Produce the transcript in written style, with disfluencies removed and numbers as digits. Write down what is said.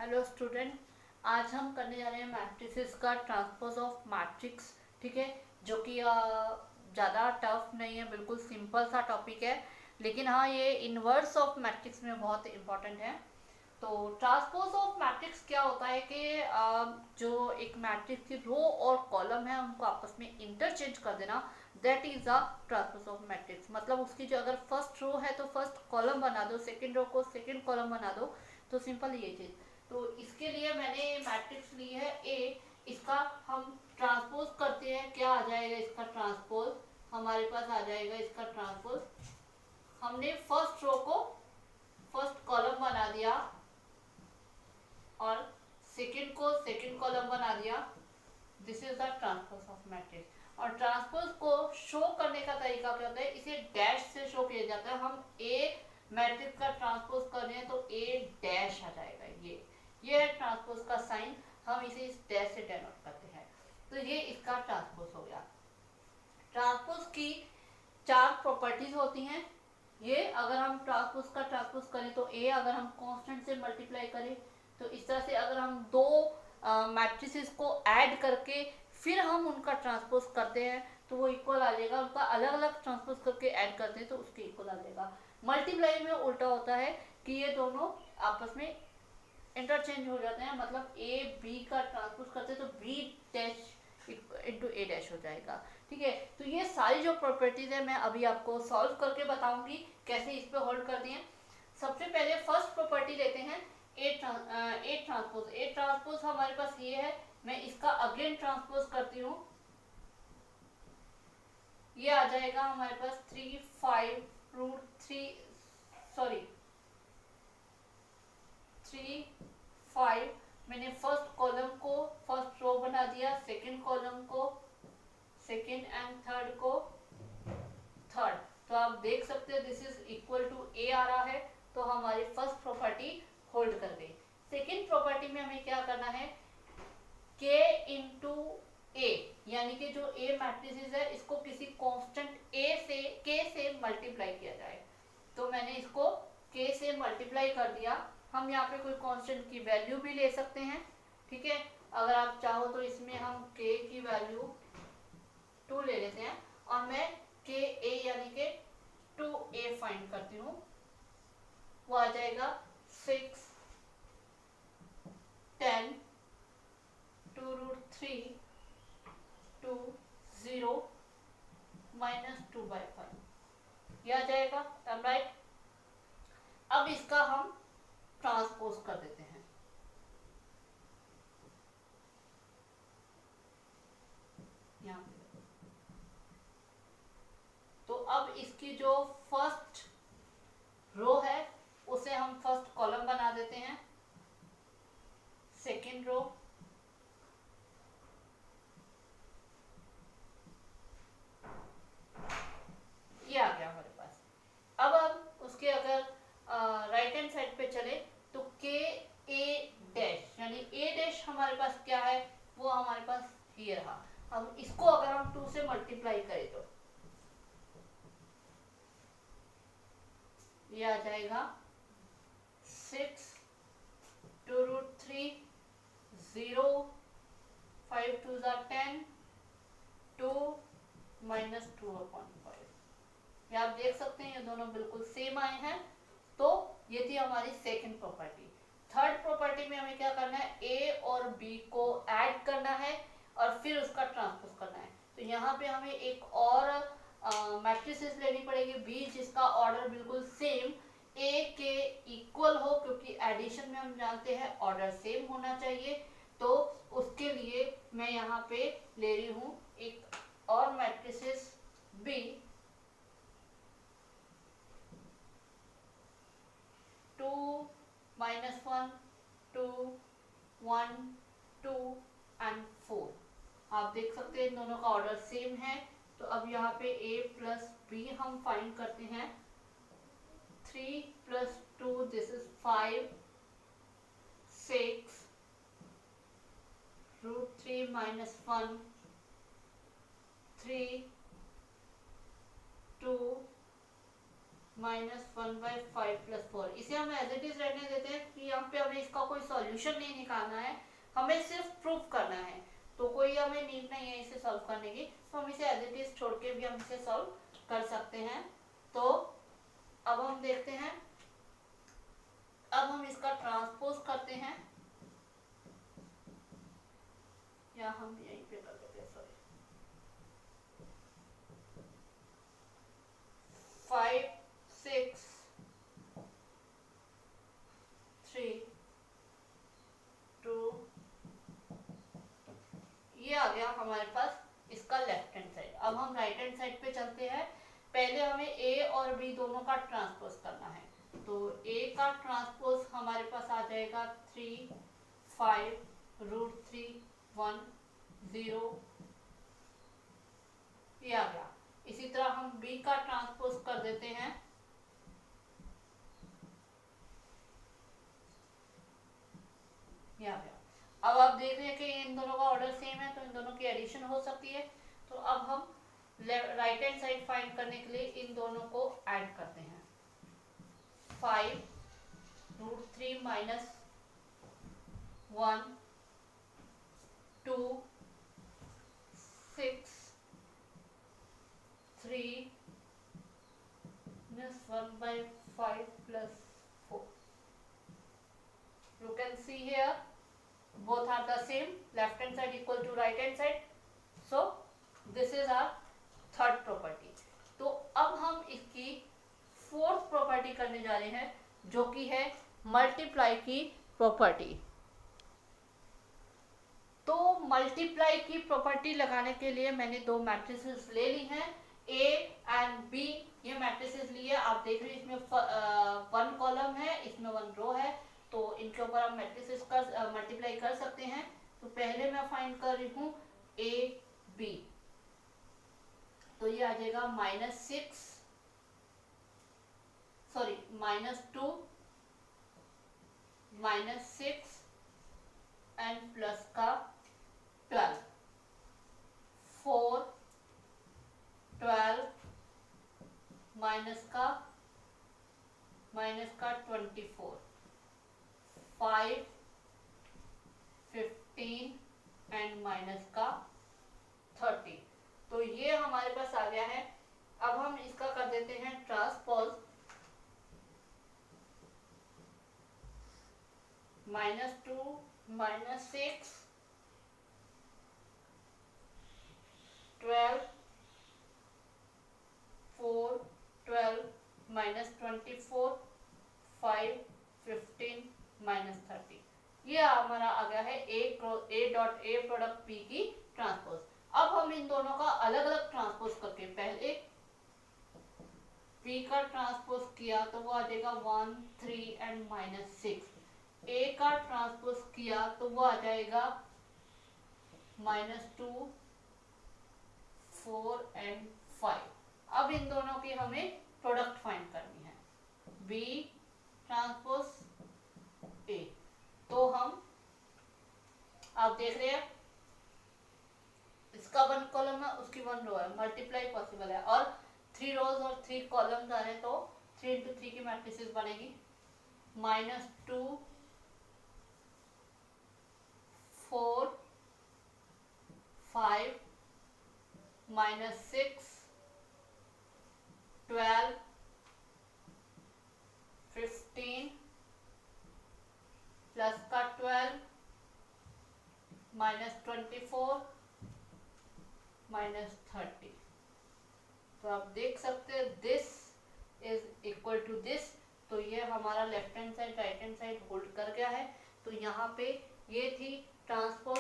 Hello student, आज हम करने जा रहे हैं मैट्रिसेस का ट्रांसपोज ऑफ मैट्रिक्स। ठीक है, जो कि ज़्यादा टफ नहीं है, बिल्कुल सिंपल सा टॉपिक है। लेकिन हाँ, ये इन्वर्स ऑफ मैट्रिक्स में बहुत इम्पोर्टेंट है। तो ट्रांसपोज ऑफ मैट्रिक्स क्या होता है कि जो एक मैट्रिक्स की रो और कॉलम है उनको आपस में इंटरचेंज कर देना, that is a transpose of matrix. मतलब उसकी जो अगर फर्स्ट रो है तो फर्स्ट कॉलम बना दो, सेकंड रो को सेकंड कॉलम बना दो। तो सिंपल ये चीज़। तो इसके लिए मैंने मैट्रिक्स ली है ए। इसका हम ट्रांसपोज करते हैं, क्या आ जाएगा इसका ट्रांसपोज? हमारे पास आ जाएगा इसका ट्रांसपोज। हमने फर्स्ट रो को फर्स्ट कॉलम बना दिया और सेकंड को सेकंड कॉलम बना दिया। This is the transpose of matrix. और ट्रांसपोज को शो करने का तरीका क्या होता है? इसे डैश से शो किया जाता है। हम ए मैट्रिक्स का ट्रांसपोज कर रहे हैं तो ए डैश आ जाएगा। ये है ट्रांसपोज का साइन। हम इसे इस डैश से डेनोट करते हैं। तो ये इसका ट्रांसपोज हो गया। ट्रांसपोज की चार प्रॉपर्टीज होती हैं। ये अगर हम ट्रांसपोज करें तो ए अगर हम कांस्टेंट से मल्टीप्लाई करें तो इस तरह से, अगर हम दो मैट्रिसेस को ऐड करके फिर हम उनका ट्रांसपोज करते हैं तो वो इक्वल आ जाएगा। उनका अलग अलग ट्रांसपोज करके ऐड करते हैं तो उसके इक्वल आ जाएगा। मल्टीप्लाई में उल्टा होता है कि ये दोनों आपस में इंटरचेंज हो जाते हैं। मतलब ए बी का ट्रांसपोज करते हैं तो बी डैश इंटू ए डैश हो जाएगा। ठीक है, तो ये सारी जो प्रॉपर्टीज है मैं अभी आपको सॉल्व करके बताऊंगी कैसे इस पे होल्ड कर दिए। सबसे पहले फर्स्ट प्रॉपर्टी लेते हैं ए ट्रांसपोज। ए ट्रांसपोज हमारे पास ये है। मैं इसका अगेन ट्रांसपोज करती हूँ। ये आ जाएगा हमारे पास 3 5 मैंने फर्स्ट कॉलम को फर्स्ट रो बना दिया, सेकंड कॉलम को सेकंड एंड थर्ड को थर्ड। तो आप देख सकते हैं दिस इज इक्वल टू ए आ रहा है। तो हमारी फर्स्ट प्रॉपर्टी होल्ड कर गई। सेकंड प्रॉपर्टी में हमें क्या करना है? के इंटू ए, यानी कि जो ए मैट्रिसेस है इसको किसी कांस्टेंट के से मल्टीप्लाई किया जाए। तो मैंने इसको के से मल्टीप्लाई कर दिया। हम यहाँ पे कोई कांस्टेंट की वैल्यू भी ले सकते हैं। ठीक है, अगर आप चाहो तो इसमें हम के की वैल्यू 2 ले लेते हैं और मैं के ए यानी कि 2a फाइंड करती हूँ। वो आ जाएगा 6 10 2√3 2 0 -2/5 ये आ जाएगा। राइट। अब इसका हम ट्रांसपोज कर देते हैं। यहाँ पे तो अब इसकी जो फर्स्ट रो है उसे हम फर्स्ट कॉलम बना देते हैं, सेकंड रो ये आ गया हमारे पास। अब हम उसके अगर राइट हैंड साइड पे चले तो के ए डैश यानी ए डैश हमारे पास क्या है? वो हमारे पास ये रहा। अब इसको अगर हम 2 से मल्टीप्लाई करें तो ये आ जाएगा 6 2√3 0 5 2 10 2 -2/5। ये आप देख सकते हैं ये दोनों बिल्कुल सेम आए हैं। तो ये थी हमारी सेकंड प्रॉपर्टी। थर्ड प्रॉपर्टी में हमें क्या करना है? ए और बी को ऐड करना है और फिर उसका ट्रांसपोज करना है। तो यहाँ पे हमें एक और मैट्रिसेस लेनी पड़ेगी बी जिसका ऑर्डर बिल्कुल सेम ए के इक्वल हो, क्योंकि एडिशन में हम जानते हैं ऑर्डर सेम होना चाहिए। तो उसके लिए मैं यहाँ पे ले रही हूँ एक और मैट्रिसेस बी 2 -1 2 1 2 एंड 4। आप देख सकते हैं इन दोनों का ऑर्डर सेम है। तो अब यहाँ पे a प्लस बी हम फाइंड करते हैं। 3 + 2 दिस इज 5 6 √3 -1 3 2 -1/5 + 4। इसे हम एज इट इज रहने देते हैं कि यहाँ पे हमें इसका कोई सॉल्यूशन नहीं निकालना है, हमें सिर्फ प्रूफ करना है। तो कोई हमें नीड नहीं है इसे सॉल्व करने की, तो हम इसे एज इट इज छोड़ के भी हम इसे सॉल्व कर सकते हैं। तो अब हम देखते हैं, अब हम इसका ट्रांसपोज करते हैं, या हम यहीं पे कर देते हैं, सॉरी 5 6 3 2, ये आ गया हमारे पास इसका लेफ्ट हैंड साइड। अब हम राइट हैंड साइड पे चलते हैं। पहले हमें ए और बी दोनों का ट्रांसपोज करना है। तो ए का ट्रांसपोज हमारे पास आ जाएगा 3 5 √3 1 0, ये आ गया। इसी तरह हम बी का ट्रांसपोज कर देते हैं, ये आ गया। अब आप देख रहे हैं कि इन दोनों का ऑर्डर सेम है, तो इन दोनों की एडिशन हो सकती है। तो अब हम राइट हैंड साइड फाइंड करने के लिए इन दोनों को ऐड करते हैं। 5 √3 -1 2 6 3 -1/5 + 4. You can see here both are the same, left hand side equal to right hand side. So this is our third property. तो अब हम इसकी फोर्थ प्रॉपर्टी करने जा रहे हैं, जो कि है मल्टीप्लाई की प्रॉपर्टी। तो मल्टीप्लाई की प्रॉपर्टी लगाने के लिए मैंने दो मैट्रिसेस ले ली हैं, ए एंड बी। ये मैट्रिसेस लिए, आप देख रहे हैं इसमें 1 कॉलम है, इसमें 1 रो है, तो इनके ऊपर हम मैट्रिसेस का मल्टीप्लाई कर सकते हैं। तो पहले मैं फाइंड कर रही हूँ ए बी, तो ये आ जाएगा -6 सॉरी -2 -6 एंड प्लस का 12 4 12 माइनस का 24 5 15 एंड माइनस का 30। तो ये हमारे पास आ गया है। अब हम इसका कर देते हैं ट्रांसपोज। -2 -6 12 4 12 -24 5 15 -30। ये हमारा आ गया है ए डॉट ए प्रोडक्ट पी की ट्रांसपोज। अब हम इन दोनों का अलग अलग ट्रांसपोज करके, पहले पी का ट्रांसपोज किया तो वो आ जाएगा 1 3 एंड -6। ए का ट्रांसपोज किया तो वो आ जाएगा -2 4 एंड 5। अब इन दोनों की हमें प्रोडक्ट फाइंड करनी है, बी ट्रांसपोज ए। तो हम आप देख रहे हैं इसका 1 कॉलम है, उसकी 1 रो है, मल्टीप्लाई पॉसिबल है, और 3 रोज और 3 कॉलम्स आ रहे हैं, तो 3 × 3 की मैट्रिसेस बनेगी। -2 4 5 -6 12 15 प्लस का 12 -24 -30। तो आप देख सकते हैं this is equal to this. तो ये हमारा left hand side right hand side hold कर गया है। तो यहाँ पे ये थी ट्रांसपोज